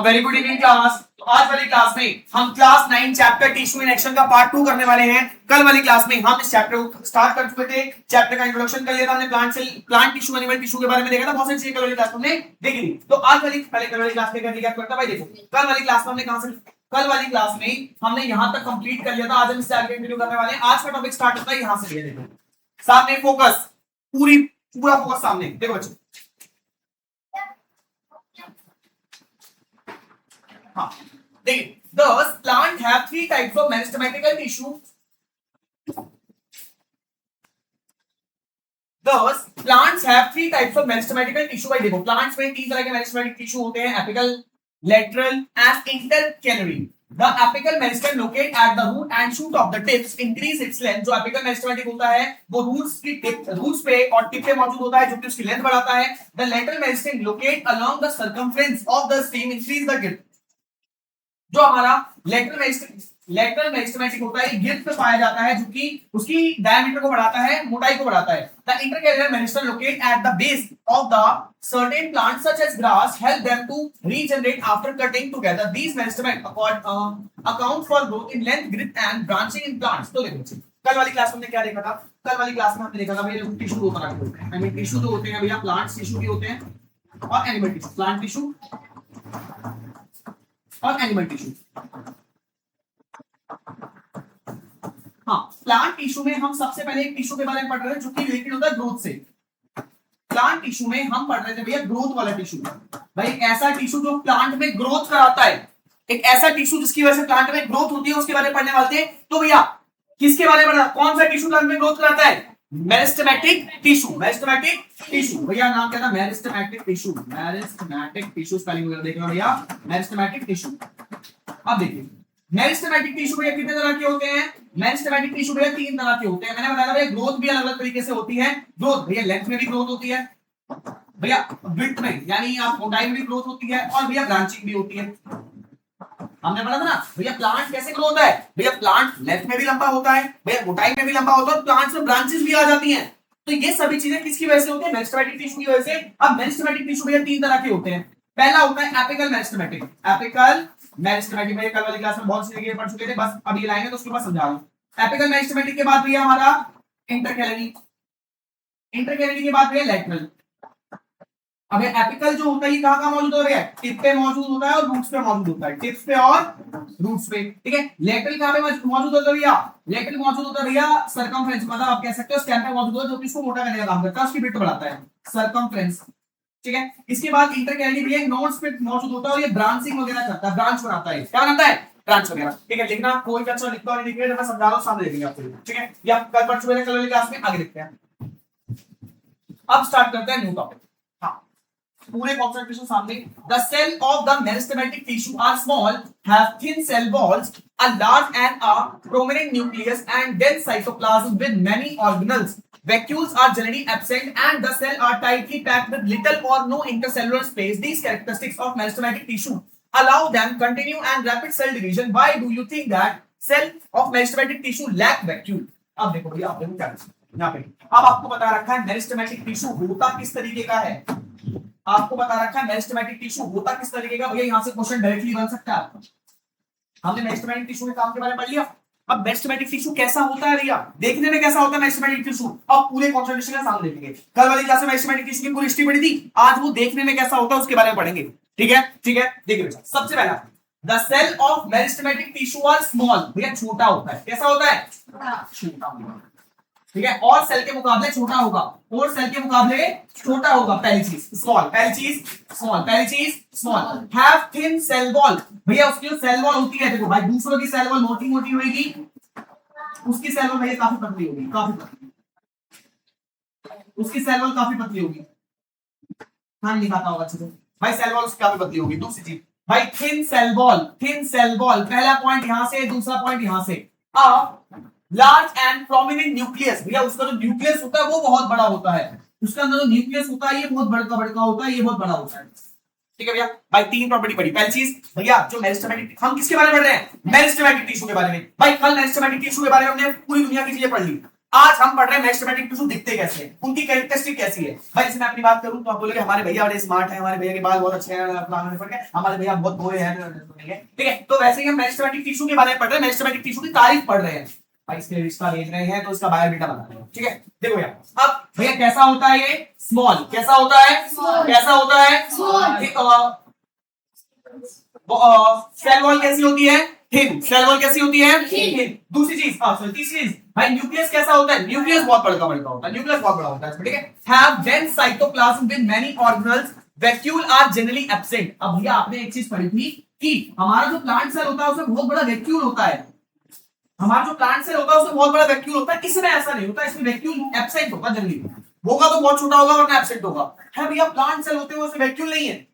Very good evening class. तो आज वाली क्लास में हम class 9 chapter tissue in action का पार्ट 2 करने वाले हैं। कल वाली क्लास में हम इस चैप्टर को स्टार्ट कर चुके थे। चैप्टर का इंट्रोडक्शन कर लिया था हमने, प्लांट टिश्यू एनिमल टिश्यू के बारे में देखा था, बहुत सारी चीजें कल वाली क्लास में हमने देखी थी। तो आज वाली पहले कल वाली क्लास में क्या करता भाई, देखो कल वाली क्लास में हमने कहां से, कल वाली क्लास में हमने यहां तक कंप्लीट कर लिया था। आज हम इससे आगे कंटिन्यू करने वाले हैं। आज का टॉपिक स्टार्ट होता है यहां से, देखो सामने फोकस, पूरा फोकस सामने देखो बच्चों। हाँ देखिए, thus plant have three types of meristematical tissue. Thus plants have three types of meristematical tissue. भाई देखो plants में तीन तरह के meristematic tissue होते हैं, apical, lateral and intercalary. The apical meristem locate at the root and shoot of the tips, increase its length. जो apical meristematic होता है वो रूट्स की टिप, रूट्स पे और टिप पे मौजूद होता है, जो कि उसकी लेंथ बढ़ाता है. The lateral meristem locate along the circumference of the stem, increase the girth. जो हमारा लेटरल मेरिस्टेमेटिक होता है, गिर्द पे पाया जाता है, जो कि उसकी डायमीटर को बढ़ाता है, मोटाई को बढ़ाता है. The intercalary meristem locate at the base of the certain plant such as grass, help them to regenerate after cutting together. These meristem account for growth in length, girth and branching in plants. तो देखो कल वाली class में हमने क्या देखा था, कल वाली क्लास में हमने देखा था भैया टिश्यू दो तरह के होते हैं. आई मीन टिश्यू जो होते हैं भैया, प्लांट टिश्यू भी होते हैं और एनिमल टिश्यू. प्लांट टिश्यू और एनिमल टिश्यू. हाँ, प्लांट टिश्यू में हम सबसे पहले एक टिश्यू के बारे में पढ़ रहे हैं जो कि रिलेटेड होता है ग्रोथ से. प्लांट टिश्यू में हम पढ़ रहे थे भैया ग्रोथ वाला टिश्यू. भाई एक ऐसा टिश्यू जो प्लांट में ग्रोथ कराता है, एक ऐसा टिश्यू जिसकी वजह से प्लांट में ग्रोथ होती है, उसके बारे में पढ़ने वाले थे. तो भैया किसके बारे में पढ़ा, कौन सा टिश्यू प्लांट में ग्रोथ कराता है? Meristematic tissue. मेरिस्टेमेटिक टिश्यू भैया नाम क्या था, meristematic tissue. Meristematic tissue spelling वगैरह देखना भैया, मेरिस्टेमेटिक टिश्यू. अब देखिए मेरिस्टेमेटिक टिश्यू भैया कितने तरह के होते हैं? मेरिस्टेमेटिक टिश्यू भैया तीन तरह के होते हैं. मैंने बताया भैया ग्रोथ भी अलग अलग तरीके से होती है. ग्रोथ भैया लेंथ में भी ग्रोथ होती है, भैया विड्थ में यानी आप मोटाई में भी ग्रोथ होती है, और भैया ब्रांचिंग भी होती है. हमने पढ़ा था ना भैया प्लांट कैसे ग्रो होता है. भैया प्लांट लेंथ में भी लंबा होता है, भैया मोटाई में भी लंबा होता है, प्लांट्स में ब्रांचेस भी आ जाती हैं. तो ये सभी चीजें किसकी वजह से होती है? मेरिस्टेमेटिक टिश्यू की वजह से. अब मेरिस्टेमेटिक टिश्यू भैया तीन तरह के होते हैं. पहला होता है एपिकल मेरिस्टेमेटिक. एपिकल मेरिस्टेमेटिक में कल वाली क्लास में बहुत सी जगह पढ़ चुके थे, बस अब ये लाएंगे तो उसके बाद समझा रहा हूं. एपिकल मेरिस्टेमेटिक के बाद भैया हमारा इंटरकैलरी. इंटरकैलरी के बाद भैया लेटरल. अब एपिकल जो होता है ये कहां मौजूद होता है? टिप पे मौजूद होता है और रूट्स पे मौजूद होता है. टिप्स पे और रूट्स पे, ठीक है. लेटरल कहां पे मौजूद होता है भैया? लेटरल मौजूद होता है भैया सर्कमफ्रेंस, मतलब आप कह सकते हो स्टेम पे मौजूद होता है, जो कि इसको मोटा करने का काम करता है, उसकी विड्थ बढ़ाता है, सर्कमफ्रेंस, ठीक है. इसके बाद इंटरकैलरी भैया नोड्स पे मौजूद होता है और ये ब्रांचिंग वगैरह करता है, ब्रांच बनाता है. क्या बनाता है? ब्रांच वगैरह, ठीक है. लिखना कोई भी अच्छा लिखता और नहीं लिख रहा, मैं समझा रहा हूं, सामने देखेंगे आपको, ठीक है. ये आप कल पढ़ चुके थे कल वाली क्लास में, आगे देखते हैं. अब स्टार्ट करते हैं न्यू टॉपिक. पूरे कॉन्सेंट्रेशन सामने. The cell of the meristematic tissue are small, have thin cell walls, a large and a prominent nucleus, and dense cytoplasm with many organelles. Vacuoles are generally absent, and the cell are tightly packed with little or no intercellular space. These characteristics of meristematic tissue allow them continue and rapid cell division. Why do you think that cell of meristematic tissue lack vacuole? अब देखो भैया, आप देखो क्या यहाँ पे अब आपको बता रखा है मेरिस्टेमेटिक टिश्यू होता किस तरीके का है. आपको बता रखा है मेरिस्टेमेटिक टिश्यू होता किस तरीके का. भैया यहां से क्वेश्चन डायरेक्टली बन सकता है आपका. हमने मेरिस्टेमेटिक टिश्यू के काम के बारे में पढ़ लिया. अब मेरिस्टेमेटिक टिश्यू कैसा होता है भैया, देखने में कैसा होता है मेरिस्टेमेटिक टिश्यू, अब पूरे कॉन्सेंट्रेशन का सामने देखेंगे. कल वाली क्लास में मेरिस्टेमेटिक टिश्यू की पूरी हिस्ट्री पढ़ी थी, आज वो देखने में कैसा होता है उसके बारे में पढ़ेंगे, ठीक है. ठीक है, देखिए सबसे पहला the cell of meristematic tissue are small. भैया छोटा होता है. कैसा होता है? छोटा होगा, ठीक है. और सेल के मुकाबले छोटा होगा, और सेल के मुकाबले छोटा होगा. पहली चीज स्मॉल, पहली चीज स्मॉल, पहली चीज small. Have thin cell wall. भैया उसकी जो सेल वॉल होती है, देखो भाई दूसरों की सेल वॉल मोटी मोटी होगी, उसकी सेल वॉल भैया काफी पतली होगी, काफी पतली. उसकी सेल वॉल काफी पतली होगी. हाँ दिखाता होगा अच्छे से भाई, सेल वॉल उसकी काफी पतली होगी. दूसरी चीज भाई thin cell wall. Thin cell wall पहला पॉइंट यहां से, दूसरा पॉइंट यहां से. Large and prominent nucleus. भैया उसका जो न्यूक्लियस होता है वो बहुत बड़ा होता है. उसका अंदर जो न्यूक्लियस होता है ये बहुत बड़का बड़का होता है, ये बहुत बड़ा होता है, ठीक है भैया. भाई तीन प्रॉपर्टी पड़ी. पहली चीज भैया जो मेरिस्टेमेटिक, हम किसके बारे में पढ़ रहे हैं? मेरिस्टेमेटिक टिश्यू के बारे में. भाई कल मेरिस्टेमेटिक टिश्यू के बारे में हमने पूरी दुनिया की चीजें पढ़ ली. आज हम पढ़ रहे हैं मेरिस्टेमेटिक टिश्यू दिखते कैसे हैं, उनकी कैरेक्टरिस्टिक कैसी है। भाई इसमें मैं अपनी बात करूं तो आप बोलोगे हमारे भैया बड़े स्मार्ट हैं, हमारे भैया के बाल बहुत अच्छे हैं, हमारे भैया बहुत गोरे हैं, ठीक है। तो वैसे ही हम मेरिस्टेमेटिक टिश्यू के बारे में पढ़ रहे हैं, मेरिस्टेमेटिक टिश्यू की तारीफ पढ़ रहे हैं भाई, इसके रिश्ता भेज रहे हैं तो इसका बायोडेटा बना रहे हैं, ठीक है। देखो यार, अब भैया कैसा होता है ये स्मॉल, कैसा होता है कैसा होता है सेल वॉल कैसी होती है थिन, सेल वॉल कैसी होती है थिन। दूसरी चीज तीसरी चीज भाई न्यूक्लियस कैसा होता है, न्यूक्लियस बहुत बड़ा होता है, न्यूक्लियस बहुत बड़ा होता है, ठीक है। Have dense cytoplasm with many organelles, vacuole are generally absent. अब भैया आपने एक चीज पढ़ी थी कि हमारा जो प्लांट सेल होता है उसमें बहुत बड़ा वैक्यूल होता है, हमारा जो प्लांट सेल होता है उसमें बहुत बड़ा वैक्यूल होता है, इसमें ऐसा नहीं होता, इसमें वैक्यूल एब्सेंट होगा, जनरली होगा तो बहुत छोटा होगा वरना एब्सेंट होगा। है भैया प्लांट सेल होते हैं उसमें वैक्यूल नहीं है,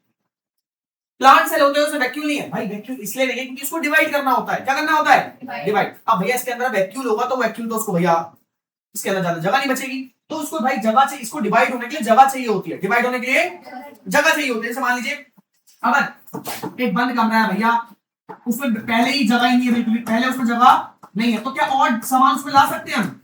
प्लांट सेल होते हैं उसमें वैक्यूल नहीं है भाई, वैक्यूल इसलिए नहीं है क्योंकि इसको डिवाइड करना होता है, क्या करना होता है डिवाइड। अब भैया इसके अंदर वैक्यूल होगा तो वैक्यूल तो उसको भैया इसके अंदर ज्यादा जगह नहीं बचेगी, तो उसको भाई जगह चाहिए, इसको डिवाइड होने के लिए जगह चाहिए होती है, डिवाइड होने के लिए जगह चाहिए होती है। जैसे मान लीजिए अगर एक बंद कमरा है भैया, उसमें पहले ही जगह ही नहीं है, बिल्कुल पहले उसमें जगह नहीं है, तो क्या और सामान उसमें ला सकते हैं हम,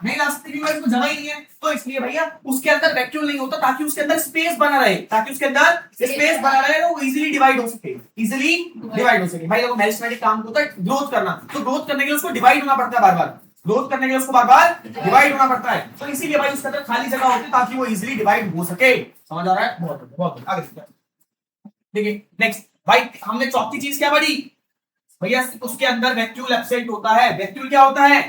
नहीं ला सकते क्योंकि उसमें जगह ही नहीं है। तो इसलिए भैया उसके अंदर वैक्यूल नहीं होता ताकि उसके अंदर स्पेस बना रहे, ताकि उसके अंदर स्पेस बना रहे, वो इजीली डिवाइड हो सके, इजीली डिवाइड हो सके। भाई देखो मेरिस्टेमेटिक काम होता है ग्रोथ करना, तो ग्रोथ करने के लिए उसको डिवाइड होना पड़ता है बार बार, ग्रोथ करने के लिए उसको बार बार डिवाइड होना पड़ता है, तो इसीलिए भाई उसके अंदर खाली जगह होती है ताकि वो इजीली डिवाइड हो सके। समझ आ रहा है, बहुत बहुत आगे देखिए। नेक्स्ट भाई हमने चौथी चीज क्या पढ़ी भैया, उसके अंदर वैक्यूल एब्सेंट होता है, वैक्यूल क्या होता है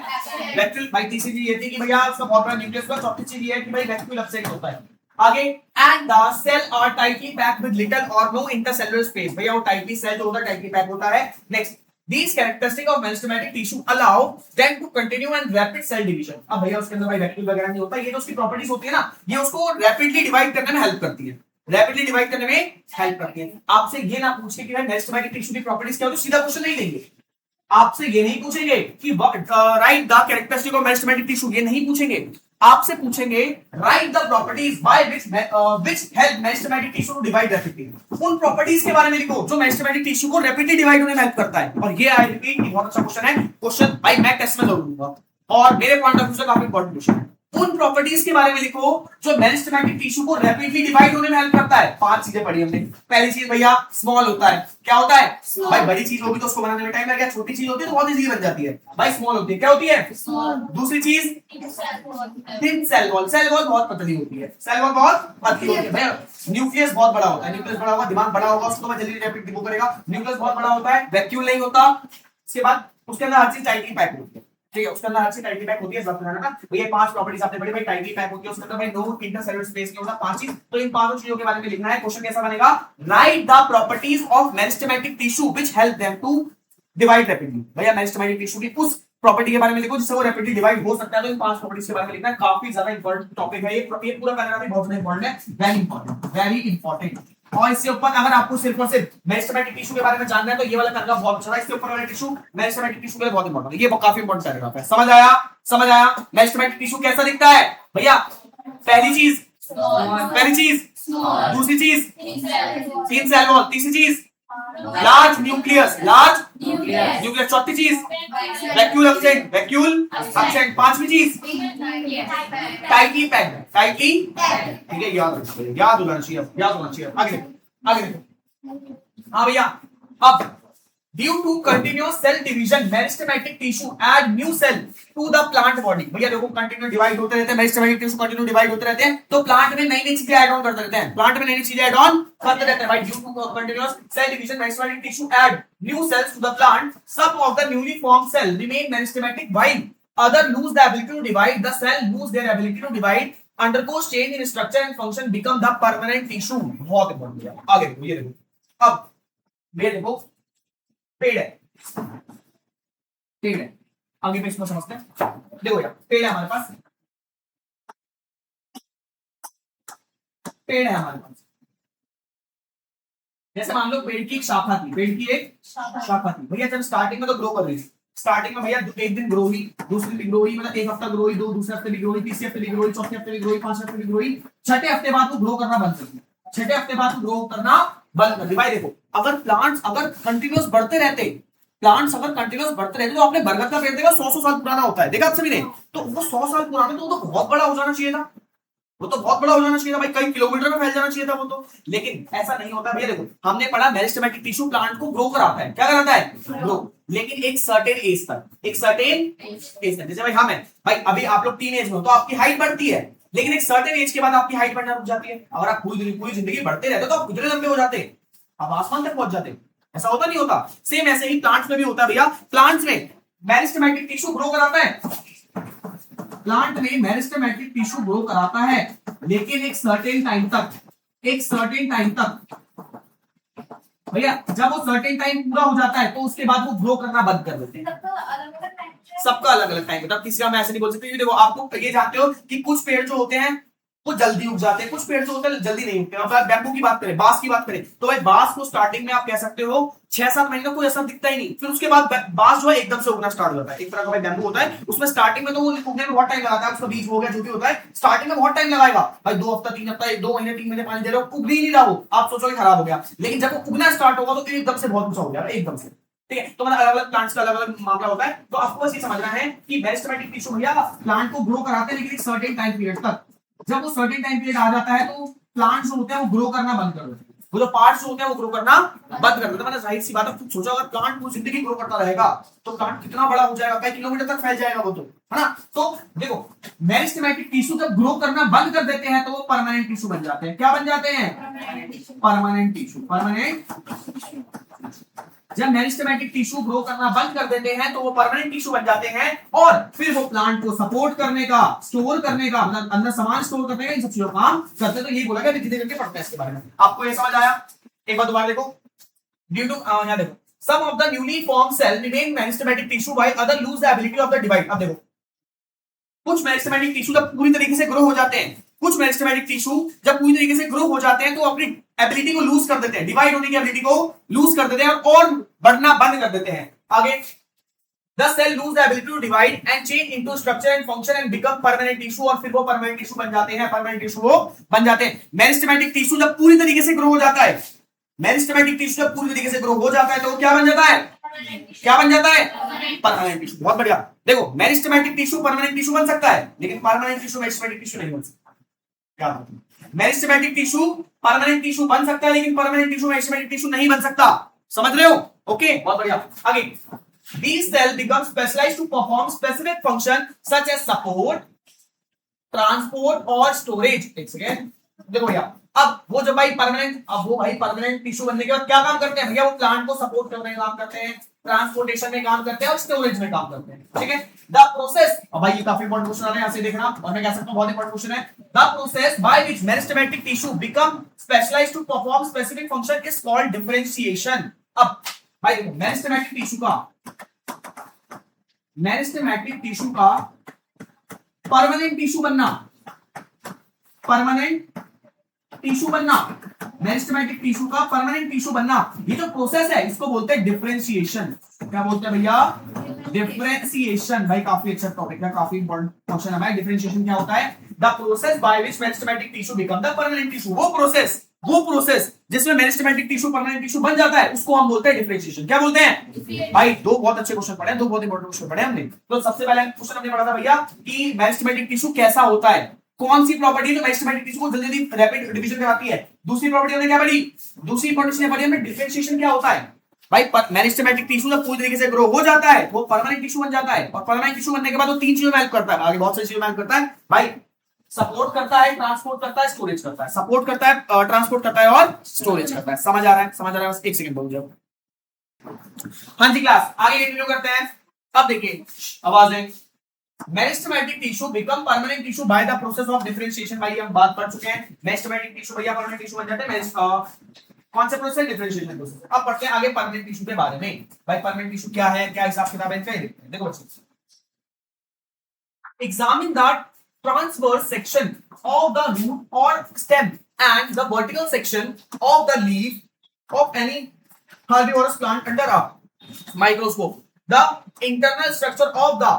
वैक्यूल। भाई तीसरी चीज ये थी कि भैया उसका बहुत बड़ा न्यूक्लियस का, चौथी चीज ये है कि भाई वैक्यूल एब्सेंट होता है। आगे and the cell are tightly packed with little और नो इंटरसेलुलर स्पेस, भैया वो टाइटली सेल जो होता है टाइटली पैक होता है। Next these characteristic of meristematic tissue allow them to continue and rapid cell division। अब भैया उसके अंदर भाई वैक्यूल वगैरह नहीं होता, ये जो उसकी प्रॉपर्टीज होती है ना, ये उसको रैपिडली डिवाइड करने में हेल्प करती है, रैपिडली डिवाइड करने में हेल्प करती है। आपसे ये ना पूछे कि भाई मेरिस्टेमेटिक टिश्यू की प्रॉपर्टीज क्या होती है, सीधा क्वेश्चन नहीं देंगे, आपसे ये नहीं पूछेंगे कि write the characteristic of meristematic tissue, ये नहीं पूछेंगे, आपसे पूछेंगे write the properties by which help meristematic tissue to divide rapidly. उन प्रॉपर्टीज के बारे में लिखो जो मेरिस्टेमेटिक टिश्यू को रैपिडली डिवाइड होने में हेल्प करता है। और ये आई रिपीट बहुत अच्छा क्वेश्चन है, क्वेश्चन भाई मैं टेस्ट में जरूर दूंगा और मेरे पॉइंट ऑफ व्यू से काफी इंपॉर्टेंट क्वेश्चन है। उन प्रॉपर्टीज के बारे में लिखो जो मेरिस्टेमेटिक टिश्यू को रैपिडली डिवाइड होने में हेल्प करता है। 5 चीजें पढ़ी हमने। पहली चीज भैया स्मॉल होता है, क्या होता है भाई, बड़ी चीज होगी तो उसको बनाने में टाइम लगेगा, छोटी चीज होती है तो बहुत इजीली बन जाती है, भाई स्मॉल होती है, क्या होती है दूसरी चीज thin cell wall, cell wall बहुत पतली होती है, सेल वॉल बहुत पतली होती है। भैया न्यूक्लियस बहुत बड़ा होता है, न्यूक्लियस बड़ा होगा दिमाग बड़ा होगा, उसको मैं जल्दी रैपिड डिवो करेगा, न्यूक्लियस बहुत बड़ा होता है, वैक्यूल नहीं होता। इसके बाद उसके अंदर हर चीज टाइटली पैक होती है, ठीक है, उसके अंदर हर चीज टाइटली पैक होती है, बात करना ना। तो ये 5 प्रॉपर्टीज आपने पढ़ी भाई, टाइटली पैक होती है, उसके अंदर भाई नो इंटरसेलुलर स्पेस नहीं होता, 5 चीज। तो इन पांचों चीजों के बारे में लिखना है। क्वेश्चन कैसा बनेगा, write the properties of meristematic tissue which help them to divide rapidly. भैया मेरिस्टेमेटिक टिश्यू की उस प्रॉपर्टी के बारे में लिखो जिससे वो रैपिडली डिवाइड हो सकता है। तो इन 5 प्रॉपर्टीज के बारे में लिखना है, काफी ज्यादा इंपॉर्टेंट टॉपिक है ये पूरा पैराग्राफ बहुत इंपॉर्टेंट है, वेरी इंपॉर्टेंट। और इसके ऊपर अगर आपको सिर्फ और सिर्फ मेरिस्टेमेटिक टिश्यू के बारे में जानना है तो ये वाला पैराग्राफ बहुत अच्छा है। इसके ऊपर वाला टिश्यू मेरिस्टेमेटिक टिश्यू के लिए बहुत इंपॉर्टेंट है, ये काफी इंपॉर्टेंट पैराग्राफ है। समझ आया, समझ आया। मेरिस्टेमेटिक टिश्यू कैसा दिखता है भैया, पहली चीज दूसरी चीज तीन सेल वॉल, तीसरी चीज लार्ज न्यूक्लियस, चौथी चीज वैक्यूल एब्सेंट, पांचवी चीज टाइटली पैक्ड, ठीक है, याद होना चाहिए। आगे देखो। हाँ भैया, अब due to continuous cell division meristematic tissue add new cell to the plant body. भैया देखो कंटिन्यू डिवाइड होते रहते हैं, मेरिस्टेमेटिक टिश्यू कंटिन्यू डिवाइड होते रहते हैं, तो प्लांट में नई नई चीजें ऐड ऑन करते रहते हैं, प्लांट में नई नई चीजें ऐड ऑन करते रहते हैं। भाई due to continuous cell division meristematic tissue add new cells to the plant, some of the newly formed cell remain meristematic while other lose the ability to divide, the cell lose their ability to divide, undergoes change in structure and function, become the permanent tissue। बहुत important है। आगे देखो, ये देखो, अब ये देखो पेड़ है, आगे पे इसको समझते हैं। देखो यार, पेड़ है हमारे पास, जैसे मान लो पेड़ की एक शाखा थी, भैया जब स्टार्टिंग में तो ग्रो कर रही थी, स्टार्टिंग में भैया एक दिन ग्रो हुई, दूसरे दिन ग्रो हुई, मतलब एक हफ्ता ग्रो हुई, दूसरे हफ्ते भी ग्रो हुई, तीसरे हफ्ते भी ग्रो हुई, चौथे हफ्ते भी ग्रो हुई, पांचवें हफ्ते भी ग्रो हुई, छठे हफ्ते बाद वो ग्रो करना बंद कर दिया, छठे हफ्ते बाद ग्रो करना बंद कर दिया। भाई देखो, अगर प्लांट्स अगर कंटिन्यूअस बढ़ते रहते प्लांट्स अगर कंटिन्यूस बढ़ते रहते तो आपने बरगद का पेड़ देखा 100 साल पुराना होता है, देखा आप सभी ने? तो वो 100 साल पुराना तो वो तो बहुत बड़ा हो जाना चाहिए था, वो तो बहुत बड़ा हो जाना चाहिए था भाई, कई किलोमीटर में फैल जाना चाहिए था वो तो, लेकिन ऐसा नहीं होता भैया। देखो हमने पढ़ा मेरिस्टेमेटिक टिश्यू प्लांट को ग्रो कराता है, क्या कराता है? ग्रो, लेकिन एक सर्टेन एज तक, एक सर्टेन एज तक। जैसे भाई हम है भाई, अभी आप लोग टीन एज में हो तो आपकी हाइट बढ़ती है, लेकिन एक सर्टेन एज के बाद आपकी हाइट बढ़ना रुक जाती है। अगर आप पूरी जिंदगी बढ़ते रहते तो आप कितने लंबे हो जाते, आप आसमान तक पहुंच जाते। ऐसा होता नहीं होता? सेम ऐसे ही प्लांट्स में भी होता है भैया। प्लांट्स में मेरिस्टेमेटिक टिश्यू ग्रो कराता है, प्लांट में मेरिस्टेमेटिक टिश्यू ग्रो कराता है, लेकिन एक सर्टेन टाइम तक, एक सर्टेन टाइम तक भैया। जब वो सर्टेन टाइम पूरा हो जाता है तो उसके बाद वो ग्रो करना बंद कर देते हैं। सबका अलग अलग टाइम होता है, किसी का मैं ऐसे नहीं बोल सकती। देखो आपको ये जानते हो कि कुछ पेड़ जो होते हैं वो जल्दी उग जाते हैं, कुछ पेड़ जो होते हैं जल्दी नहीं उगते। अब बैम्बू की बात करें, बांस की बात करें, तो भाई बांस को स्टार्टिंग में आप कह सकते हो 6-7 महीने कोई असर दिखता ही नहीं, फिर उसके बाद बांस जो है एकदम से उगना स्टार्ट हो जाता है। एक तरह का भाई बैम्बू होता है, उसमें स्टार्टिंग में तो वो उगने में बहुत टाइम लगाता है, उसका बीज हो गया जो भी होता है स्टार्टिंग में बहुत टाइम लगाएगा भाई, 2 हफ्ता 3 हफ्ता, 2 महीने 3 महीने पानी दे रहे हो, उग ही नहीं रहा हो, आप सोचोगे खराब हो गया, लेकिन जब वो उगना स्टार्ट होगा तो एकदम से बहुत ऊंचा हो जाएगा, एकदम से। ठीक है, तो मतलब अलग अलग प्लांट्स का अलग अलग मामला होता है। तो आपको बस ये समझना है कि मेरिस्टेमेटिक टिश्यू भैया प्लांट को ग्रो कराते हैं, लेकिन एक सर्टेन टाइम पीरियड तक। जब वो सर्टेन टाइम पीरियड आ जाता है तो प्लांट जो होते हैं वो ग्रो करना बंद कर देते हैं, वो जो पार्ट्स होते हैं वो ग्रो करना बंद कर देते हैं। मतलब जाहिर सी बात है, सोचो अगर प्लांट पूरी जिंदगी ग्रो करता रहेगा तो प्लांट कितना बड़ा हो जाएगा, कई किलोमीटर तक फैल जाएगा वो तो, है ना? तो देखो मेरिस्टेमेटिक टिश्यू जब ग्रो करना बंद कर देते हैं तो वो परमानेंट टिश्यू बन जाते हैं। क्या बन जाते हैं? Permanent tissue. परमानेंट, जब मेरिस्टेमेटिक टिश्यू ग्रो करना बंद कर देते हैं तो वो परमानेंट टिश्यू बन जाते हैं, और फिर वो प्लांट को सपोर्ट करने का, स्टोर करने का, मतलब अंदर सामान स्टोर करने का, इन सब चीजों का काम करते हैं। तो यही बोला गया, धीरे करके पढ़ते हैं इसके बारे में। आपको ये समझ आया? एक बार दोबारा देखो, ड्यू टू यहां देखो, some of the newly form cell remain meristematic tissue while other lose the ability of the divide. अब देखो कुछ मेरिस्टेमेटिक टिश्यू जब पूरी तरीके से ग्रो हो जाते हैं, कुछ मेरिस्टेमेटिक टिश्यू जब पूरी तरीके से ग्रो हो जाते हैं तो अपनी एबिलिटी को लूज कर देते हैं, डिवाइड होने की एबिलिटी को लूज कर देते हैं और बढ़ना बंद कर देते हैं। आगे, the cell lose the ability to divide and change into structure and function and become permanent tissue, और फिर वो परमानेंट टिश्यू बन जाते हैं, परमानेंट टिश्यू वो बन जाते हैं। मेरिस्टेमेटिक टिश्यू जब पूरी तरीके से ग्रो हो जाता है, मेरिस्टेमेटिक टिश्यू जब पूरी तरीके से ग्रो हो जाता है तो क्या बन जाता है? क्या बन जाता है? Permanent tissue. बहुत बढ़िया। देखो मेरिस्टेमेटिक टिश्यू परमानेंट टिश्यू बन सकता है, लेकिन परमानेंट टिश्यू मेरिस्टेमेटिक टिश्यू नहीं बन सकता। क्या मेरिस्टेमेटिक टिश्यू परमानेंट टिश्यू बन सकता है, लेकिन परमानेंट टिश्यू मेरिस्टेमेटिक टिश्यू नहीं बन सकता। समझ रहे हो? ओके, बहुत बढ़िया। आगे, these cells become specialized to perform specific function such as support, transport और storage। एक सेकेंड देखो भैया, अब वो जब भाई परमानेंट, अब वो भाई परमानेंट टिश्यू बनने के बाद क्या काम करते हैं भैया? वो प्लांट को सपोर्ट करने का काम करते हैं, ट्रांसपोर्टेशन में काम करते हैं और स्टोरेज में काम करते हैं। ठीक है, द प्रोसेस, अब भाई ये काफी इंपॉर्टेंट क्वेश्चन आ रहा है, यहां से देखना, और मैं कह सकता हूं बहुत इंपॉर्टेंट क्वेश्चन है। The process by which meristematic tissue become specialised to perform specific function is called differentiation. अब भाई देखो मेरिस्टेमेटिक टिश्यू का, मेरिस्टेमेटिक टिश्यू का परमानेंट टिश्यू बनना, परमानेंट टिश्यू बनना, मेरिस्टेमेटिक टिश्यू का परमानेंट टिश्यू बनना, ये जो प्रोसेस है इसको बोलते हैं डिफरेंशिएशन। क्या बोलते हैं भैया? डिफरेंशिएशन। भाई काफी अच्छा टॉपिक है, काफी इंपॉर्टेंट क्वेश्चन है भाई। डिफरेंशिएशन क्या होता है? The process by which meristematic tissue become the permanent tissue. वो प्रोसेस जिसमें मेरिस्टेमेटिक टिश्यू परमानेंट टिश्यू बन जाता है उसको हम बोलते हैं डिफरेंशिएशन। क्या बोलते हैं भाई? दो बहुत अच्छे क्वेश्चन पढ़े, दो बहुत इंपॉर्टेंट क्वेश्चन पढ़े हमने। तो सबसे पहले क्वेश्चन हमने पढ़ा था भैया कि मेरिस्टेमेटिक टिश्यू कैसा होता है, कौन सी प्रॉपर्टी जो मेरिस्टेमेटिक टिश्यू को जल्दी जल्दी रैपिड डिवीजन कराती है। दूसरी प्रॉपर्टी हमने क्या पढ़ी? दूसरी प्रॉपर्टी हमने पढ़ी हमने डिफरेंशिएशन क्या होता है। भाई मेरिस्टेमेटिक टिश्यू जब पूरी तरीके से ग्रो हो जाता है वो परमानेंट टिश्यू बन जाता है, और परमानेंट टिश्यू बनने के बाद वो तीन चीजों में हेल्प करता है, आगे बहुत सारी चीजों में हेल्प करता है भाई। सपोर्ट करता है, ट्रांसपोर्ट करता है, स्टोरेज करता है। सपोर्ट करता है, ट्रांसपोर्ट करता है और स्टोरेज करता है। समझ आ रहा है? समझ आ रहा है? बस एक सेकंड बोल जाओ। हाँ जी क्लास, आगे कंटिन्यू करते हैं। अब देखिए आवाज है, meristematic tissue become permanent tissue by the process of differentiation. भाई हम बात कर चुके हैं, मेरिस्टेमेटिक टिश्यू भैया परमानेंट टिश्यू बन जाते हैं, कौन से प्रोसेस? Differentiation process. अब पढ़ते हैं आगे परमानेंट टिश्यू के बारे में। भाई परमानेंट टिश्यू क्या है, क्या हिसाब किताब है इसका, देखते हैं। देखो बच्चों, examine the transverse section of the root or stem and the vertical section of the leaf of any herbivorous plant under a microscope. The internal structure of the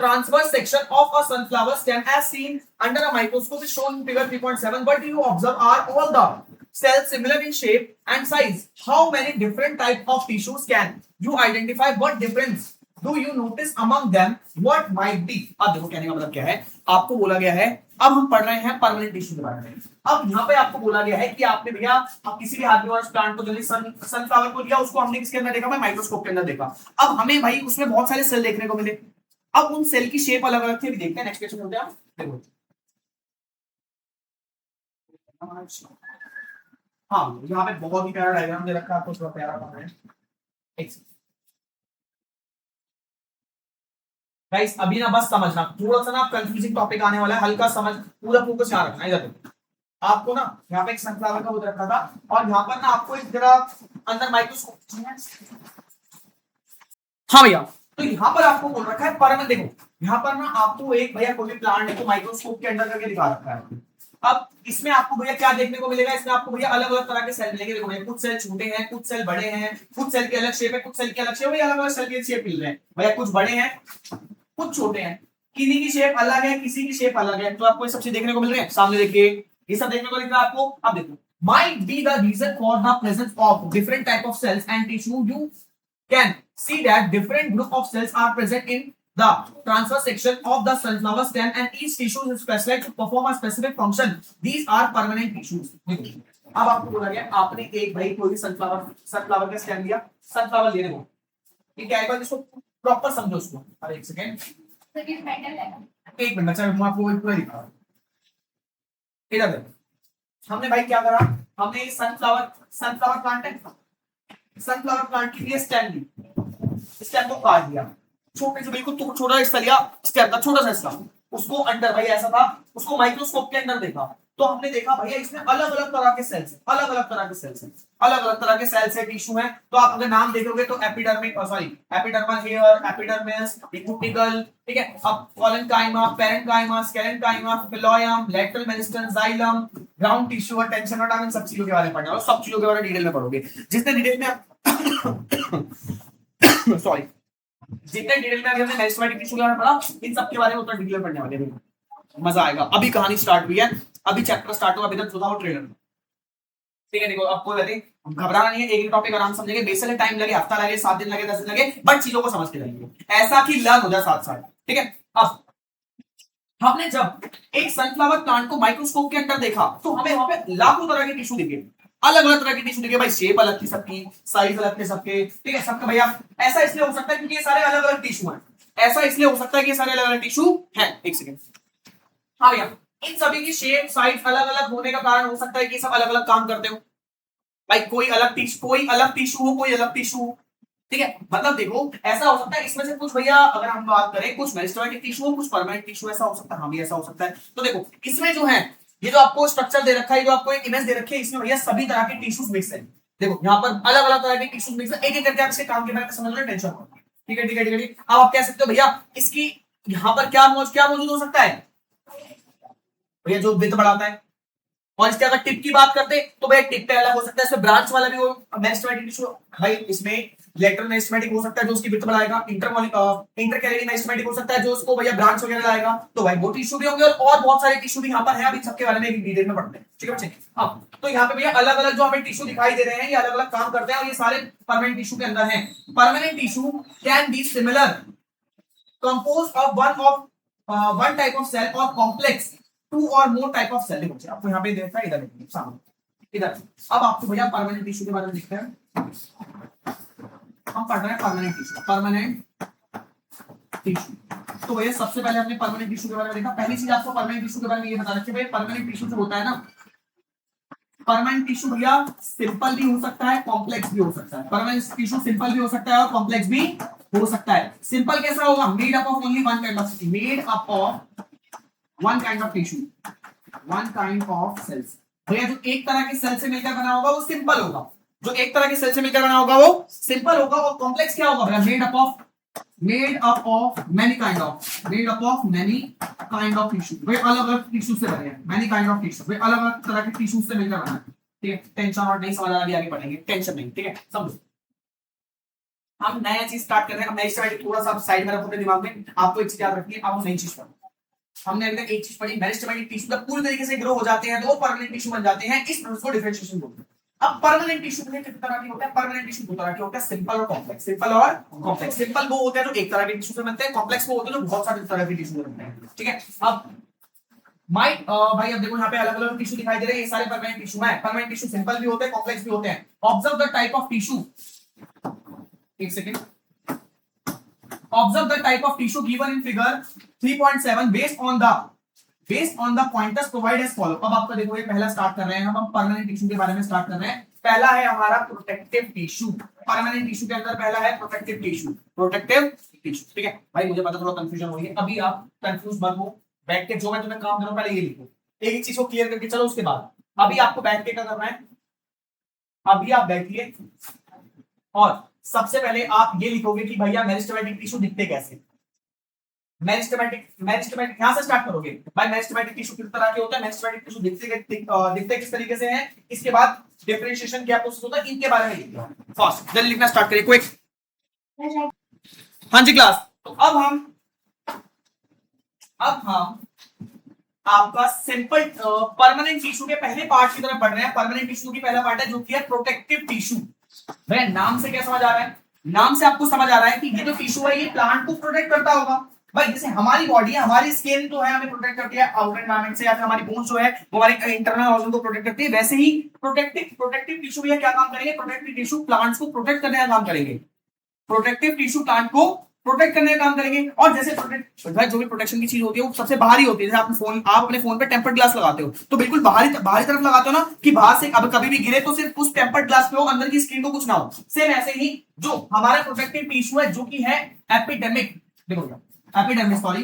transverse section of a sunflower stem as seen under a microscope is shown in figure 3.7. What you observe are all the cells similar in shape and size. How many different type of tissues can you identify? What difference do you notice among them? What might be? अब देखो कहने का मतलब क्या है, आपको बोला गया है, अब हम पढ़ रहे हैं परमानेंट टिश्यू के बारे में। अब यहाँ पे आपको बोला गया है कि आपने भैया आप किसी भी हार्बीवोरस प्लांट को जल्दी सनफ्लावर को लिया, उसको हमने किसके अंदर देखा, मैं माइक्रोस्कोप के अंदर देखा। अब हमें भाई उसमें बहुत सारे सेल देखने को मिले, अब उन सेल की शेप अलग अलग थी। अभी देखते हैं नेक्स्ट क्वेश्चन होते हैं। देखो हाँ, यहाँ पे बहुत ही प्यारा डायग्राम दे रखा है आपको, थोड़ा प्यारा बना है। गाइस अभी ना बस समझना, थोड़ा सा ना कंफ्यूजिंग टॉपिक आने वाला है, हल्का समझ, पूरा फोकस यहाँ रखना। इधर आपको ना यहाँ पे एक सनफ्लावर का वो रखा था, और यहाँ पर ना आपको एक जरा अंदर माइक्रोस्कोप। हाँ भैया, तो यहाँ पर आपको बोल रखा है परमानेंट। देखो यहाँ पर ना आपको एक भैया कोई भी प्लांट है तो माइक्रोस्कोप के अंदर करके दिखा रखा है। अब इसमें आपको भैया क्या देखने को मिलेगा, इसमें आपको भैया अलग अलग तरह के सेल मिलेंगे। देखो भैया कुछ सेल छोटे हैं, कुछ सेल बड़े हैं, कुछ सेल की अलग शेप है, कुछ सेल की अलग शेप है, अलग अलग सेल के शेप मिल रहे हैं भैया। कुछ बड़े हैं, कुछ छोटे हैं, किसी की शेप अलग है, किसी की शेप अलग है। तो आपको ये सब चीज देखने को मिल रहे हैं। सामने देखिए ये सब देखने को मिल रहा है आपको। अब देखो, might be the reason for the presence of different type of cells and tissue. You can see that different group of cells are present in the transverse section of the sunflower stem and each tissue is specialized to perform a specific function. These are permanent tissues. अब आपको बोला गया, आपने एक भाई कोई भी sunflower का स्टेम लिया, सनफ्लावर लेने को, ये क्या है, इसको प्रॉपर समझो उसको। अरे एक सेकंड, एक मिनट अच्छा मैं आपको पूरा दिखा रहा हूं। इधर देखो, हमने भाई क्या करा, हमने सनफ्लावर प्लांट है, सनफ्लावर प्लांट के लिए स्टेम ली, स्टेम को काट दिया, छोटे से बिल्कुल छोटा हिस्सा लिया स्टेम का, छोटा सा हिस्सा, उसको अंदर भाई ऐसा था, उसको माइक्रोस्कोप के अंदर देखा तो हमने देखा भैया इसमें अलग अलग तरह के सेल्स हैं, अलग अलग तरह के सेल्स हैं, अलग अलग तरह के सेल्स है, टिश्यू है। तो आप अगर नाम देखोगे तो epidermic, sorry epidermal hair, epidermis, cuticle, ठीक है। अब collenchyma, parenchyma, sclerenchyma, phloem, lateral meristem, xylem, ground tissue, tension not, सब चीजों के बारे में पढ़ना है, सब चीजों के बारे में डिटेल में पढ़ोगे। जितने डिटेल में सॉरी जितने डिटेल में हमने मेरिस्टेमेटिक टिश्यू के बारे में पढ़ा, इन सब के बारे में उतना डिटेल पढ़ने वाले हैं, मजा आएगा। अभी कहानी स्टार्ट हुई है, अभी चैप्टर स्टार्ट हुआ, अभी तक सुधा वो ट्रेलर, ठीक है। देखो आपको लगे घबराना नहीं है, एक टॉपिक आराम समझेंगे, बेसिक टाइम लगे, हफ्ता लगे, 7 दिन लगे, 10 दिन लगे, बट चीजों को समझते जाएंगे, ऐसा कि लर्न हो जाए साथ साथ, ठीक है। अब हमने जब एक सनफ्लावर प्लांट को माइक्रोस्कोप के अंदर देखा तो हमें वहां पे लाखों तरह के टिश्यू दिखे, अलग अलग तरह के टिश्यू दिखे भाई, शेप अलग थी सबकी, साइज अलग थे सबके, ठीक है, सबका भैया। ऐसा इसलिए हो सकता है क्योंकि ये सारे अलग अलग टिश्यू हैं, ऐसा इसलिए हो सकता है कि ये सारे अलग अलग टिश्यू हैं। एक सेकंड, हाँ भैया, इन सभी की शेप साइज अलग अलग होने का कारण हो सकता है कि सब अलग अलग काम करते हो भाई, कोई अलग टिश्यू हो, कोई अलग टिश्यू हो, ठीक है। मतलब देखो ऐसा हो सकता है इसमें से कुछ भैया, अगर हम बात करें कुछ मेरिस्टेमेटिक टिश्यू हो, कुछ परमानेंट टिश्यू, ऐसा हो सकता है, हाँ भी ऐसा हो सकता है। तो देखो इसमें जो है, ये जो आपको स्ट्रक्चर दे रखा है, जो आपको एक इमेज दे रखी है, इसमें भैया सभी तरह के टिश्यूज मिक्स है। देखो यहाँ पर अलग अलग तरह के टिश्यूज मिक्स है, एक एक करके आप इसके काम के बारे में समझ लो, टेंशन, ठीक है ठीक है ठीक है। अब आप कह सकते हो भैया इसकी यहाँ पर क्या मौजूद हो सकता है भैया, जो विड्थ बढ़ाता है। और इसके अगर टिप की बात करते तो भाई टिप पे अलग हो सकता है, इसमें ब्रांच वाला भी हो मेरिस्टेमेटिक टिश्यू भाई, इसमें लेटरल मेरिस्टेमेटिक हो सकता है जो उसकी विड्थ बढ़ाएगा, इंटरकैलरी मेरिस्टेमेटिक हो सकता है जो उसको भैया ब्रांच वगैरह लाएगा। तो भाई वो टिश्यू भी होंगे, और बहुत सारे टिश्यू भी यहाँ पर है, अभी सबके बारे में डिटेल में पढ़ते हैं, ठीक है बच्चे। हाँ, तो यहाँ पे भैया अलग अलग जो हमें टिश्यू दिखाई दे रहे हैं, ये अलग अलग काम करते हैं, और ये सारे परमानेंट टिश्यू के अंदर है। Permanent tissue can be similar, compose of one type of cell और कॉम्प्लेक्स 2 और मोर टाइप ऑफ सेल। देखो आपको यहाँ पे देखा है, इधर देखिए सामने, इधर। अब आपको भैया परमानेंट टिश्यू के बारे में देखते हैं, हम पढ़ रहे हैं परमानेंट टिश्यू। तो भैया सबसे पहले हमने परमानेंट टिश्यू के बारे में देखा। पहली चीज आपको परमानेंट टिश्यू के बारे में ये बता रखिए भाई, परमानेंट टिश्यू जो होता है ना, परमानेंट टिश्यू भैया सिंपल भी हो सकता है, कॉम्प्लेक्स भी हो सकता है। परमानेंट टिश्यू सिंपल भी हो सकता है और कॉम्प्लेक्स भी हो सकता है। सिंपल कैसा होगा, made up of only one kind of, made up of one kind of tissue, one kind of cells. भैया जो एक तरह के सेल से मिलकर बना होगा वो सिंपल होगा, जो एक तरह के सेल से मिलकर बना होगा वो सिंपल होगा। और कॉम्प्लेक्स क्या होगा भैया, made up of many kind of tissue. भाई अलग अलग टिश्यू से बने हैं, मैनी काइंड ऑफ टिश्यू, भाई अलग अलग तरह के टिश्यू से मिलकर बना है, ठीक है। टेंशन और नहीं समझ आ रही, आगे पढ़ेंगे, टेंशन नहीं, ठीक है। समझो हम नया चीज स्टार्ट कर रहे हैं, हम नई स्टार्ट थोड़ा सा साइड में रखो अपने दिमाग में, आपको एक चीज याद रखनी है, आप नई चीज पढ़ो, हमने अभी तक एक चीज पढ़ी, मेरिस्टेमेटिक टिश्यू जब पूरी तरीके से ग्रो हो जाते हैं तो परमानेंट टिश्यू बन जाते हैं, इस प्रोसेस को डिफरेंशिएशन बोलते हैं। अब परमानेंट टिश्यू में कितने तरह के होते हैं? परमानेंट टिश्यू दो तरह के होते हैं, सिंपल और कॉम्प्लेक्स। सिंपल और कॉम्प्लेक्स। सिंपल वो होते हैं जो एक तरह के टिश्यू से बनते हैं, कॉम्प्लेक्स वो होते हैं जो बहुत सारे तरह के टिश्यू से बनते हैं। ठीक है, अब भाई अब देखो यहाँ पे अलग अलग टिश्यू दिखाई दे रहे हैं, ये सारे परमानेंट टिश्यू हैं। परमानेंट टिश्यू सिंपल भी होते हैं, कॉम्प्लेक्स भी होते हैं। Observe the type of tissue, एक second, observe the type of tissue given in figure 3.7 based on the pointers provide as follow. अब आपका देखो ये पहला स्टार्ट कर रहे हैं हम परमानेंट टिश्यू के बारे में स्टार्ट कर रहे हैं। पहला है हमारा प्रोटेक्टिव टिश्यू। परमानेंट टिश्यू के अंदर पहला है प्रोटेक्टिव टिश्यू। प्रोटेक्टिव टिश्यू, ठीक है भाई, मुझे पता थोड़ा कंफ्यूजन हो रही है, अभी आप कंफ्यूज मत हो, बैठ के जो मैं तुम्हें काम दे रहा हूं पहले ये लिखो, एक एक चीज को क्लियर करके चलो, उसके बाद अभी आपको बैठ के क्या करना है, अभी आप बैठिए और सबसे पहले आप ये लिखोगे कि भैया मेरिस्टेमेटिक टिश्यू दिखते कैसे। मेरिस्टेमेटिक यहां से स्टार्ट करोगे भाई। मेरिस्टेमेटिक टिश्यू किस तरह के होते हैं, मेरिस्टेमेटिक टिश्यू दिखते किस तरीके से हैं, इसके बाद डिफरेंशिएशन क्या प्रोसेस होता है, इनके बारे में लिखना फास्ट, जल्दी लिखना स्टार्ट करिए, क्विक। हाँ जी क्लास, तो अब हम आपका सिंपल परमानेंट टिश्यू के पहले पार्ट की तरफ बढ़ रहे हैं। परमानेंट टिश्यू की पहला पार्ट है जो कि है प्रोटेक्टिव टिश्यू। भाई नाम से क्या समझ आ रहा है, नाम से आपको समझ आ रहा है कि ये जो टिश्यू है ये प्लांट को प्रोटेक्ट करता होगा। भाई जैसे हमारी बॉडी है, हमारी स्किन तो है हमें प्रोटेक्ट करती है आउटर एनवायरनमेंट से, या फिर हमारी बोन्स जो है वो हमारे इंटरनल ऑर्गन को प्रोटेक्ट करती है, वैसे ही प्रोटेक्टिव टिश्यू भी क्या काम करेंगे, प्रोटेक्टिव टिश्यू प्लांट्स को प्रोटेक्ट करने का काम करेंगे। प्रोटेक्टिव टिश्यू प्लांट को प्रोटेक्ट करने का काम करेंगे। और जैसे प्रोटेक्ट जो भी प्रोटेक्शन की चीज होती है वो सबसे बाहरी होती है। जैसे आप अपने फोन पे टेम्पर्ड ग्लास लगाते हो तो बिल्कुल बाहरी तरफ लगाते हो ना, कि बाहर से अब कभी भी गिरे तो सिर्फ उस टेम्पर्ड ग्लास पे हो, अंदर की स्क्रीन को कुछ ना हो। सेम ऐसे ही जो हमारा प्रोटेक्टिव टिश्यू है जो कि है एपिडर्मिक, देखो एपिडर्मिक, सॉरी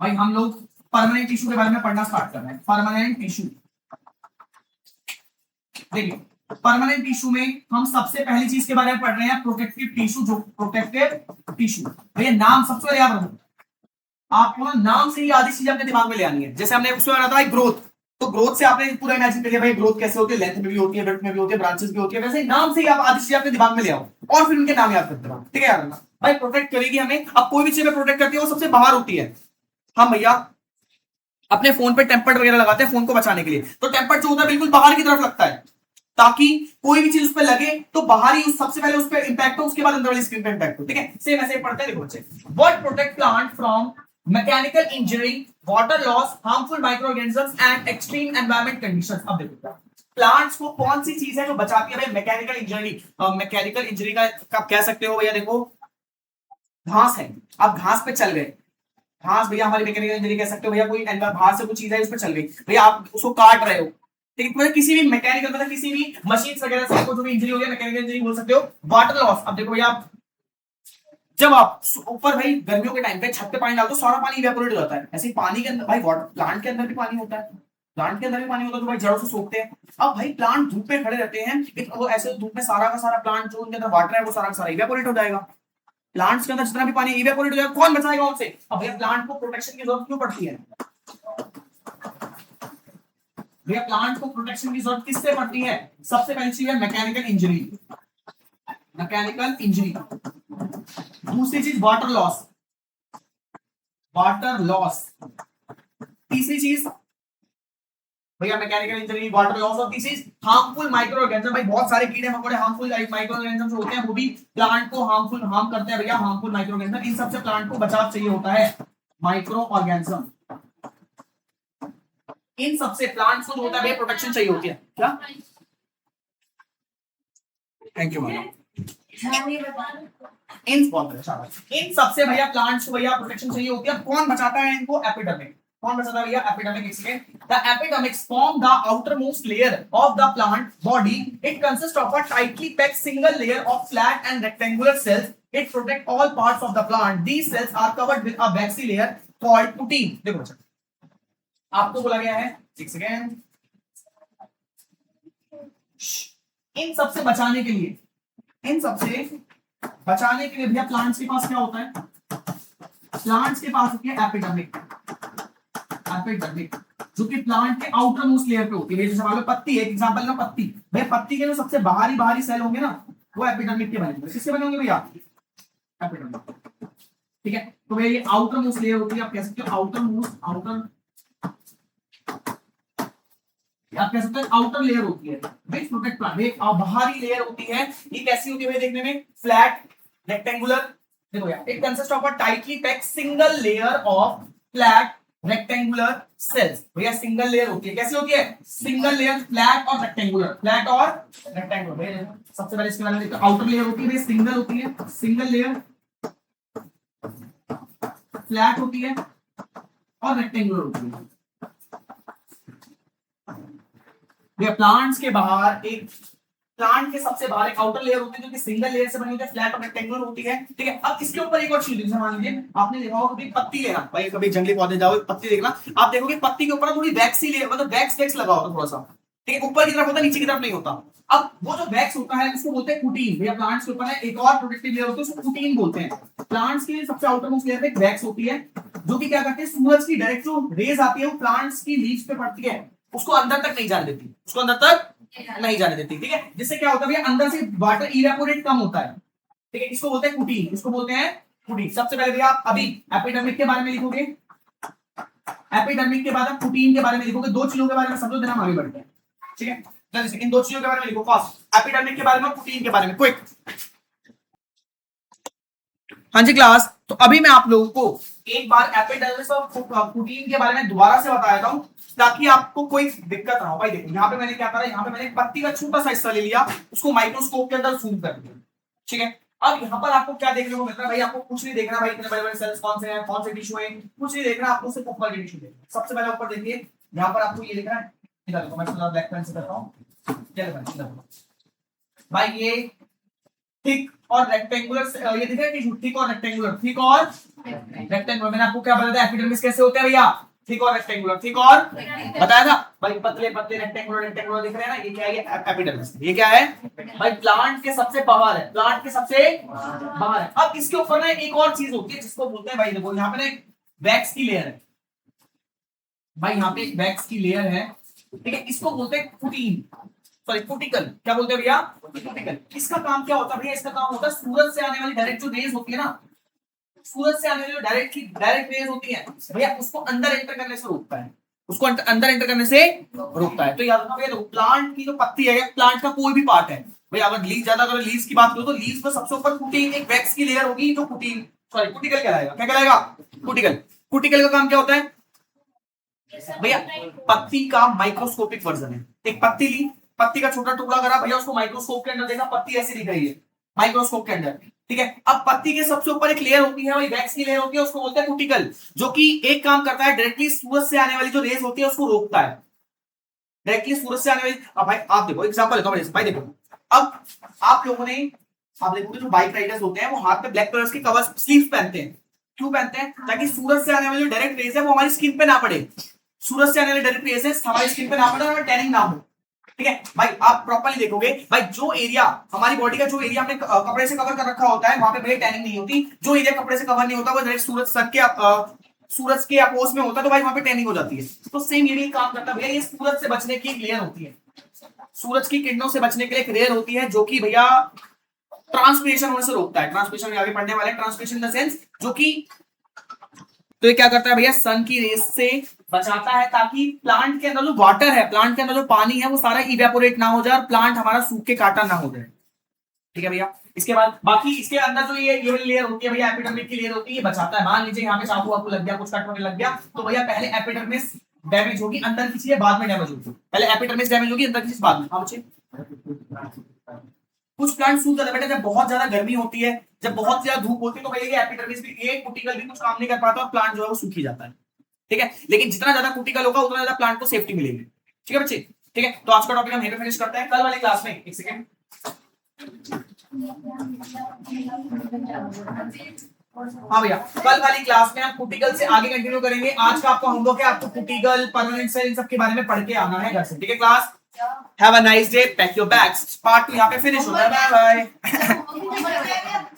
भाई, हम लोग परमानेंट टिश्यू के बारे में पढ़ना स्टार्ट कर रहे हैं। परमानेंट टिश्यू, देखिए परमानेंट टिश्यू में हम सबसे पहली चीज के बारे में पढ़ रहे हैं प्रोटेक्टिव टिश्यू। जो प्रोटेक्टिव टिश्यू, भैया नाम सबसे पहले याद रखो, आपको नाम से ही आधी चीज अपने दिमाग में ले आनी है। जैसे हमने उसमें पढ़ा था ग्रोथ, तो ग्रोथ से आपने पूरा इमेजिन कर लिया भाई ग्रोथ कैसे होती है, लेंथ में भी होती है, ब्रेड्थ में भी होती है, ब्रांचेस भी होती है। वैसे नाम से ही आप आधी चीज अपने दिमाग में ले आओ और फिर उनके नाम याद करते रहो, ठीक है यार। भाई प्रोटेक्ट करेगी हमें, अब कोई भी चीज प्रोटेक्ट करती है वो सबसे बाहर होती है। हम भैया अपने फोन पे टेम्पर्ड वगैरह लगाते हैं फोन को बचाने के लिए, तो टेम्पर्ड जो होता है बिल्कुल बाहर की तरफ लगता है, ताकि कोई भी चीज उस पर लगे तो बाहर ही सबसे पहले उस पर इंपैक्ट हो, उसके बाद अंदर वाली स्क्रीन पे इंपैक्ट हो, ठीक है। सेम ऐसे पढ़ते हैं, देखो बच्चे, what protect plant from mechanical injury, water loss, harmful microorganisms and extreme environment conditions. अब देखो प्लांट्स को कौन सी चीज है जो बचाती है भाई मैकेनिकल इंजरी। मैकेनिकल इंजरी का आप कह सकते हो भैया, देखो घास है, आप घास पे चल गए, घास भैया हमारी मैकेनिकल इंजरी कह सकते हो। भैया कोई बाहर से कोई चीज है उस पर चल गई, भैया आप उसको काट रहे हो, ठीक है, किसी भी मैकेनिकल मतलब किसी भी मशीन वगैरह से जो भी इंजरी हो गया मैकेनिकल इंजरी बोल सकते हो। वाटर लॉस, अब देखो भैया जब आप ऊपर भाई गर्मियों के टाइम पे छत पे पानी डालते हो सारा पानी इवेपोरेट हो जाता है, ऐसे पानी के अंदर भाई वाटर प्लांट के अंदर भी पानी होता है, प्लांट के अंदर भी पानी होता है जो भाई जड़ों से सोखते हैं। अब भाई प्लांट धूप पे खड़े रहते हैं, वो ऐसे धूप में सारा का सारा प्लांट जो उनके अंदर वाटर है वो सारा का सारा इवेपोरेट हो जाएगा। प्लांट्स के अंदर जितना भी पानी इवेपोरेट हो जाएगा, कौन बचाएगा उनसे। अब भैया प्लांट को प्रोटेक्शन की जरूरत क्यों पड़ती है, भैया प्लांट को प्रोटेक्शन की जरूरत किससे पड़ती है, सबसे पहली चीज है मैकेनिकल इंजरी, मैकेनिकल इंजरी। दूसरी चीज वाटर लॉस, वाटर लॉस। तीसरी चीज भैया मैकेनिकल इंजरी, वाटर लॉस, और तीसरी हार्मफुल माइक्रो ऑर्गेनिज्म। भाई बहुत सारे कीड़े मकोड़े हार्मफुल माइक्रो ऑर्गेनिज्म होते हैं, वो भी प्लांट को हार्म करते हैं भैया, हार्मफुल माइक्रो ऑर्गेनिज्म। इन सबसे प्लांट को बचाव चाहिए होता है, माइक्रो ऑर्गेनिज्म। इन सबसे प्लांट्स को होता है भैया प्रोटेक्शन चाहिए होती है, क्या। Thank you ma'am. इन सबसे भैया प्लांट्स को भैया प्रोटेक्शन चाहिए होती है। कौन बचाता है इनको, एपिडर्मिक। कौन बचाता है भैया, एपिडर्मिक। इसमें the epidermis form the outermost layer of the plant body. It consist of a tightly packed single layer of flat and rectangular cells. It protect all parts of the plant. These cells are covered with a waxy layer called cutin. देखो बच्चा आपको बोला गया है, एक second, इन सबसे बचाने के लिए, इन सबसे बचाने के लिए भैया प्लांट्स के पास क्या होता है, प्लांट्स के पास होती है एपिडर्मिक, एपिडर्मिक जो कि प्लांट के आउटर मोस्ट लेयर पे होती है। जैसे मान लो पत्ती है, एक एग्जांपल ना पत्ती, भैया पत्ती के जो सबसे बाहरी सेल होंगे ना वो एपिडर्मिक के बनेंगे। किसके बनेंगे भैया, एपिडर्मिक। ठीक है। तो भैया ये आउटर मोस्ट लेयर होती है, आप कह सकते हो आउटर मोस्ट, आप कह सकते हैं आउटर लेयर होती है विच प्रोटेक्ट प्लांट। एक बाहरी लेयर होती है, ये कैसी होती है देखने में, फ्लैट रेक्टेंगुलर। देखो यार, it consist of a tightly packed single layer of flat rectangular cells. भैया सिंगल लेयर होती है, कैसी होती है, सिंगल लेयर, फ्लैट और रेक्टेंगुलर, फ्लैट और रेक्टेंगुलर। भैया सबसे पहले इसके बारे में देखते हैं। आउटर लेयर होती है सिंगल होती है, सिंगल लेयर, फ्लैट होती है और रेक्टेंगुलर होती है। भैया प्लांट्स के बाहर एक, प्लांट के सबसे बाहर एक आउटर लेयर होती है जो कि सिंगल लेयर से बनी होती है, फ्लैट और रेक्टेंगुलर होती है। ठीक है, अब इसके ऊपर एक और चीज मान लीजिए, आपने देखा होगा कभी पत्ती लेना, भाई कभी जंगली पौधे जाओ पत्ती देखना, आप देखोगे पत्ती के ऊपर थोड़ी वैक्सी लेयर, मतलब वैक्स लगा होता है थोड़ा सा। ठीक है, ऊपर की तरफ होता है, नीचे की तरफ नहीं होता। अब वो जो वैक्स होता है उसको बोलते हैं कुटीन। भैया प्लांट्स के ऊपर है एक और प्रोटेक्टिव लेयर होती है, उसको कुटीन बोलते हैं। प्लांट्स की सबसे आउटर मोस्ट लेयर पे एक वैक्स होती है जो कि क्या करती है, सूरज की डायरेक्ट जो रेज आती है वो प्लांट्स की लीव्स पे पड़ती है, उसको अंदर तक नहीं जाने देती, उसको अंदर तक नहीं जाने देती। ठीक है, जिससे क्या होता है भैया, अंदर से वाटर इवेपोरेट कम होता है। ठीक है, इसको बोलते हैं कुटीन, इसको बोलते हैं कुटीन। सबसे पहले भैया आप अभी एपिडर्मिक के बारे में लिखोगे, एपिडर्मिक के बाद आप कुटीन के बारे में लिखोगे। दो चीजों के बारे में समझो, देना हम आगे बढ़ते हैं। ठीक है, जल्दी से इन दो चीजों के बारे में लिखो फास्ट, एपिडर्मिक के बारे में, कुटीन के बारे में, क्विक। हाँ जी क्लास, तो अभी मैं आप लोगों को एक बार एपिडर्मिस और कुटीन के बारे में दोबारा से बता देता हूं ताकि आपको कोई दिक्कत ना हो। भाई देखो यहाँ पे मैंने क्या करा, यहाँ पे मैंने एक पत्ती का छोटा सा हिस्सा ले लिया, उसको माइक्रोस्कोप के अंदर जूम कर दिया। ठीक है, अब यहाँ पर आपको क्या देखने को मिल रहा है, भाई आपको कुछ नहीं देखना, भाई इतने बड़े बड़े सेल्स कौन से हैं, कौन से टिश्यू है, कुछ नहीं देखना, आपको सिर्फ ऊपर के टिश्यू देखना। सबसे पहले ऊपर देखिए, यहाँ पर आपको ये लिखना है, इधर देखो, मैं थोड़ा ब्लैक पेन से करता हूँ, भाई ये थिक और रेक्टेंगुलर, ये दिखा टिश्यू, थिक और रेक्टेंगुलर, थिक और रेक्टेंगुलर। मैंने आपको क्या बताया था एपिडर्मिस कैसे होते हैं भैया, थिक और रेक्टेंगुलर, थिक और बताया था भाई, पतले पतले रेक्टेंगुलर रेक्टेंगुलर दिख रहे हैं ना, ये क्या है, ये एपिडर्मिस। ये क्या है भाई, प्लांट के सबसे बाहर है, प्लांट के सबसे बाहर है। अब इसके ऊपर ना एक और चीज होती है जिसको बोलते हैं, भाई देखो यहाँ पे ना एक वैक्स की लेयर है, भाई यहाँ पे एक वैक्स की लेयर है। ठीक है, इसको बोलते हैं कुटीन, सॉरी कुटिकल। क्या बोलते हैं भैया, कुटिकल। इसका काम क्या होता है भैया, इसका काम होता है सूरज से आने वाली डायरेक्ट जो रेज होती है ना, सूरज से आने वाली जो डायरेक्ट रेज होती है भैया, उसको अंदर एंटर करने से रोकता है, उसको अंदर एंटर करने से रोकता है। तो याद रखना भैया, प्लांट की जो पत्ती है, प्लांट का कोई भी पार्ट है भैया, अगर लीव्स ज्यादा, अगर लीव्स की बात करो तो लीव्स में सबसे ऊपर कुटीन, एक वैक्स की लेयर होगी जो कुटीन, सॉरी कुटिकल कहलाएगा। क्या कहलाएगा, कुटिकल। कुटिकल का काम क्या होता है भैया, पत्ती का माइक्रोस्कोपिक वर्जन है। एक पत्ती ली, पत्ती का छोटा टुकड़ा करा भैया, उसको माइक्रोस्कोप के अंदर देखा, पत्ती ऐसी दिख रही है माइक्रोस्कोप के अंदर। ठीक है, अब पत्ती के सबसे ऊपर एक लेयर होती है, वही वैक्स की लेयर होती है, उसको बोलते हैं कुटिकल, जो कि एक काम करता है, डायरेक्टली सूरज से आने वाली जो रेज होती है उसको रोकता है, डायरेक्टली सूरज से आने वाली। अब भाई आप देखो एग्जांपल लेता हूं भाई, देखो अब आप लोगों ने, आप देखोगे जो बाइक राइडर्स होते हैं वो हाथ पे ब्लैक कलर की कवर स्लीव्स पहनते हैं। क्यों पहनते हैं, ताकि सूरज से आने वाली जो डायरेक्ट रेज है वो हमारी स्किन पे ना पड़े, सूरज से आने वाली डायरेक्ट रेज हमारी स्किन पे ना पड़े और टैनिंग ना हो। ठीक है भाई, आप प्रॉपर्ली देखोगे भाई, जो एरिया हमारी बॉडी का, जो एरिया हमने कपड़े से कवर कर रखा होता है वहां पे भाई टैनिंग नहीं होती, जो एरिया कपड़े से कवर नहीं होता वो डायरेक्ट सूरज के अपोज में होता है, तो भाई वहां पे टैनिंग हो जाती है। तो सेम ये भी काम करता है भैया, ये सूरज से बचने की एक लेयर होती है, सूरज की किरणों से बचने के लिए एक लेयर होती है जो कि भैया ट्रांसपिरेशन होने से रोकता है। ट्रांसपिरेशन में आगे पढ़ने वाले, ट्रांसपिरेशन इन द सेंस जो कि, तो ये क्या करता है भैया, सन की रेस से बचाता है, ताकि प्लांट के अंदर जो वाटर है, प्लांट के अंदर जो पानी है वो सारा इवेपोरेट ना हो जाए और प्लांट हमारा सूख के काटा ना हो जाए। ठीक है भैया, इसके बाद बाकी इसके अंदर जो ये लेयर होती है भैया, एपिडर्मिस की लेयर होती है, ये बचाता है। मान लीजिए यहाँ पे चाकू वाकू लग गया, कुछ कट होने लग गया, तो भैया पहले एपिडर्मिस डैमेज होगी, अंदर की चीज बाद में डैमेज होगी, पहले एपिडर्मिस डैमेज होगी, अंदर की चीज बाद में। हाँ बच्चे, कुछ प्लांट सूख जाता है बेटा, जब बहुत ज्यादा गर्मी होती है, जब बहुत ज्यादा धूप होती है, तो भैया एपिडर्मिस भी, ये कुटिकल भी कुछ काम नहीं कर पाता और प्लांट जो है वो सूख ही जाता है। ठीक है, लेकिन जितना ज्यादा कुटिकल होगा उतना ज्यादा प्लांट को सेफ्टी मिलेगी। ठीक है बच्चे, ठीक है, तो आज का टॉपिक हम यहीं पे फिनिश करते हैं। कल वाली क्लास में, एक सेकंड, हाँ भैया, कल वाली क्लास में हम कुटिकल से आगे कंटिन्यू करेंगे। आज का आपका होमवर्क है, आपको कुटिकल, परमानेंट सेल, इन सब के बारे में पढ़ के आना है घर से। ठीक है class, have a nice day, pack your bags, part 2 यहाँ पे फिनिश हो रहा है। Bye bye.